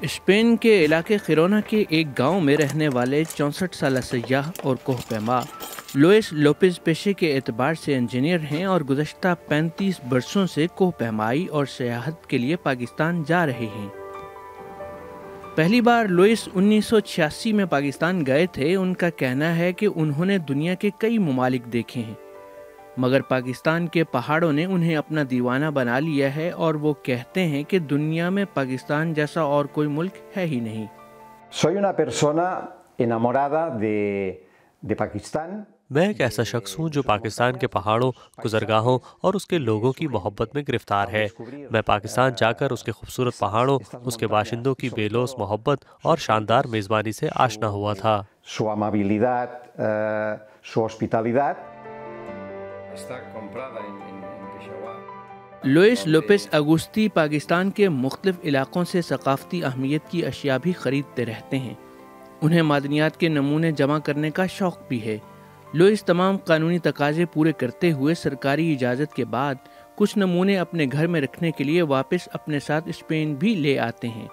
Spain کے علاقے خیرونا کے ایک گاؤں میں رہنے والے 64 سالہ سیاح اور کوہ پیما لوئس لوپز پیشے کے اعتبار سے انجینئر ہیں اور گزشتہ 35 برسوں سے کوہ پیمائی اور سیاحت کے لیے پاکستان جا رہے ہیں۔ پہلی بار لوئس 1986 میں پاکستان گئے تھے۔ ان کا کہنا ہے کہ انہوں نے دنیا کے کئی ممالک دیکھے ہیں، مگر پاکستان کے پہاڑوں نے انہیں اپنا دیوانہ بنا لیا ہے، اور وہ کہتے ہیں کہ دنیا میں پاکستان جیسا اور کوئی ملک ہے ہی نہیں۔ Soy una persona enamorada de Pakistán. میں ایک ایسا شخص ہوں جو پاکستان کے پہاڑوں، گزرگاہوں اور اس کے لوگوں کی محبت میں گرفتار ہے۔ میں پاکستان جا کر اس کے خوبصورت پہاڑوں، اس کے باشندوں کی بے لوث محبت اور شاندار میزبانی سے آشنا ہوا تھا۔ Su amabilidad, su hospitalidad. Está comprada en Peshawar. Luis Lopez Agosti Pakistan کے مختلف علاقوں سے ثقافتی اہمیت کی اشیاء بھی خریدتے رہتے ہیں۔ انہیں معدنیات کے نمونے جمع کرنے کا شوق بھی ہے۔ لوئس تمام قانونی تقاضے پورے کرتے ہوئے سرکاری اجازت کے بعد کچھ نمونے اپنے گھر میں رکھنے کے لیے واپس اپنے ساتھ اسپین بھی لے آتے ہیں۔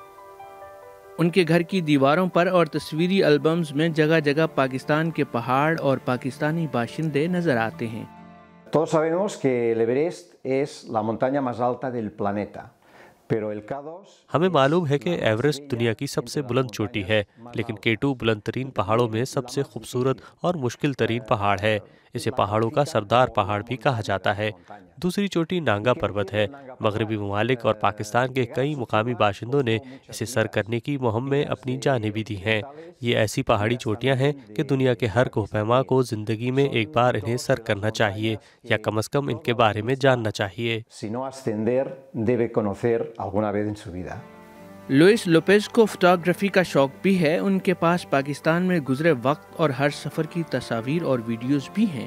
ان کے گھر کی دیواروں پر اور تصویری البمز میں جگہ جگہ پاکستان کے پہاڑ اور پاکستانی باشندے نظر آتے ہیں۔ Todos sabemos que el Everest es la montaña más alta del planeta, pero el K2. ہمیں معلوم ہے کہ ایورسٹ دنیا کی سب سے بلند چوٹی ہے، لیکن K2 بلند ترین پہاڑوں میں سب سے خوبصورت اور مشکل ترین پہاڑ ہے۔ اسے پہاڑوں کا سردار پہاڑ بھی کہا جاتا ہے۔ دوسری چوٹی نانگا پروت ہے۔ مغربی ممالک اور پاکستان کے کئی مقامی باشندوں نے اسے سر کرنے کی مہم میں اپنی جانیں بھی دی ہیں۔ یہ ایسی پہاڑی چوٹیاں ہیں کہ دنیا کے ہر کوہ پیما کو زندگی میں ایک بار انہیں سر کرنا چاہیے، یا کم از کم ان کے بارے میں جاننا چاہیے۔ Si no ascender, debe conocer alguna vez en su vida. Louis Lopez کو فوٹوگرافی کا شوق بھی ہے۔ ان کے پاس پاکستان میں گزرے وقت اور ہر سفر کی تصاویر اور ویڈیوز بھی ہیں۔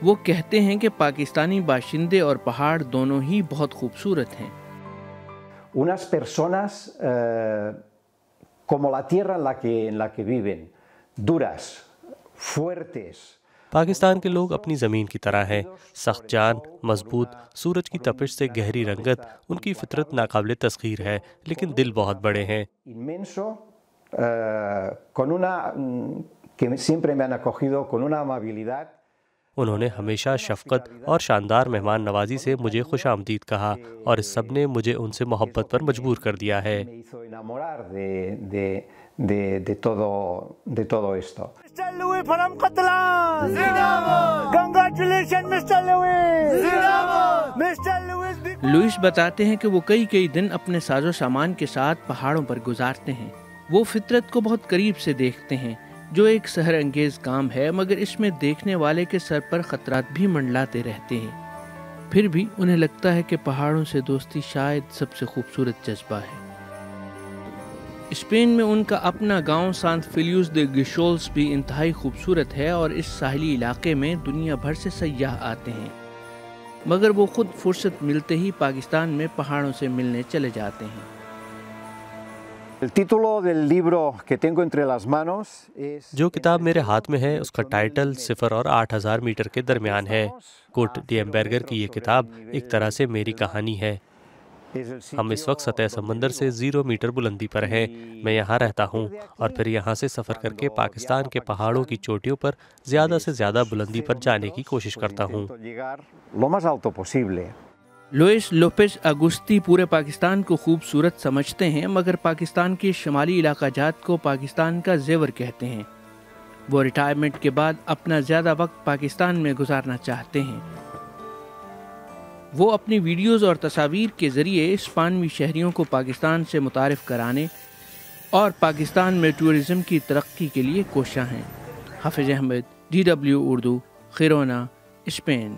وہ کہتے ہیں کہ پاکستانی باشندے اور پہاڑ دونوں ہی بہت خوبصورت ہیں۔ Unas personas como la tierra en la que viven, duras, fuertes. Pakistan کے لوگ اپنی زمین کی طرح ہیں، سخت جان، مضبوط، سورج کی تپش سے گہری رنگت۔ ان کی فطرت ناقابل تسخیر ہے، لیکن دل بہت بڑے ہیں۔ Inmenso, con una que siempre me han acogido con una amabilidad. انہوں نے ہمیشہ شفقت اور شاندار مہمان نوازی سے مجھے خوش آمدید کہا، اور اس سب نے مجھے ان سے محبت پر مجبور کر دیا ہے۔ Me hizo enamorar de todo esto. Mr. Louis from Catalan. Zindabad. Congratulations, Mr. Louis. Zindabad. Mr. Louis. Louis بتاتے ہیں کہ وہ کئی دن اپنے ساز و سامان کے ساتھ پہاڑوں پر گزارتے ہیں۔ وہ فطرت کو بہت قریب سے دیکھتے ہیں، جو ایک سحر انگیز کام ہے، مگر اس میں دیکھنے والے کے سر پر خطرات بھی منڈلاتے رہتے ہیں۔ پھر بھی انہیں لگتا ہے کہ پہاڑوں سے دوستی شاید سب سے خوبصورت جذبہ ہے۔ اسپین میں ان کا اپنا گاؤں سانت فیلیوس دے گیشولس بھی انتہائی خوبصورت ہے، اور اس ساحلی علاقے میں دنیا بھر سے سیاح آتے ہیں، مگر وہ خود فرصت ملتے ہی پاکستان میں پہاڑوں سے ملنے چلے جاتے ہیں۔ El título del libro que tengo entre las manos es. جو کتاب میرے ہاتھ میں ہے اس کا ٹائٹل 0 اور 8000 میٹر کے درمیان ہے۔ کوٹ ڈی ایمبرگر کی یہ کتاب ایک طرح سے میری کہانی ہے۔ ہم اس وقت سطح سمندر سے 0 میٹر بلندی پر ہیں۔ میں یہاں رہتا ہوں، اور پھر یہاں سے سفر کر کے پاکستان کے پہاڑوں کی چوٹیوں پر زیادہ سے زیادہ بلندی پر جانے کی کوشش کرتا ہوں۔ Lo más alto posible. Luis Lopez Agosti پورے پاکستان کو خوبصورت سمجھتے ہیں، مگر پاکستان کے شمالی علاقہ جات کو پاکستان کا زیور کہتے ہیں۔ وہ ریٹائرمنٹ کے بعد اپنا زیادہ وقت پاکستان میں گزارنا چاہتے ہیں۔ وہ اپنی ویڈیوز اور تصاویر کے ذریعے اسپانوی شہریوں کو پاکستان سے متعارف کرانے اور پاکستان میں ٹورزم کی ترقی کے لیے کوشاں ہیں۔ حافظ احمد، DW اردو، خیرونا، اسپین۔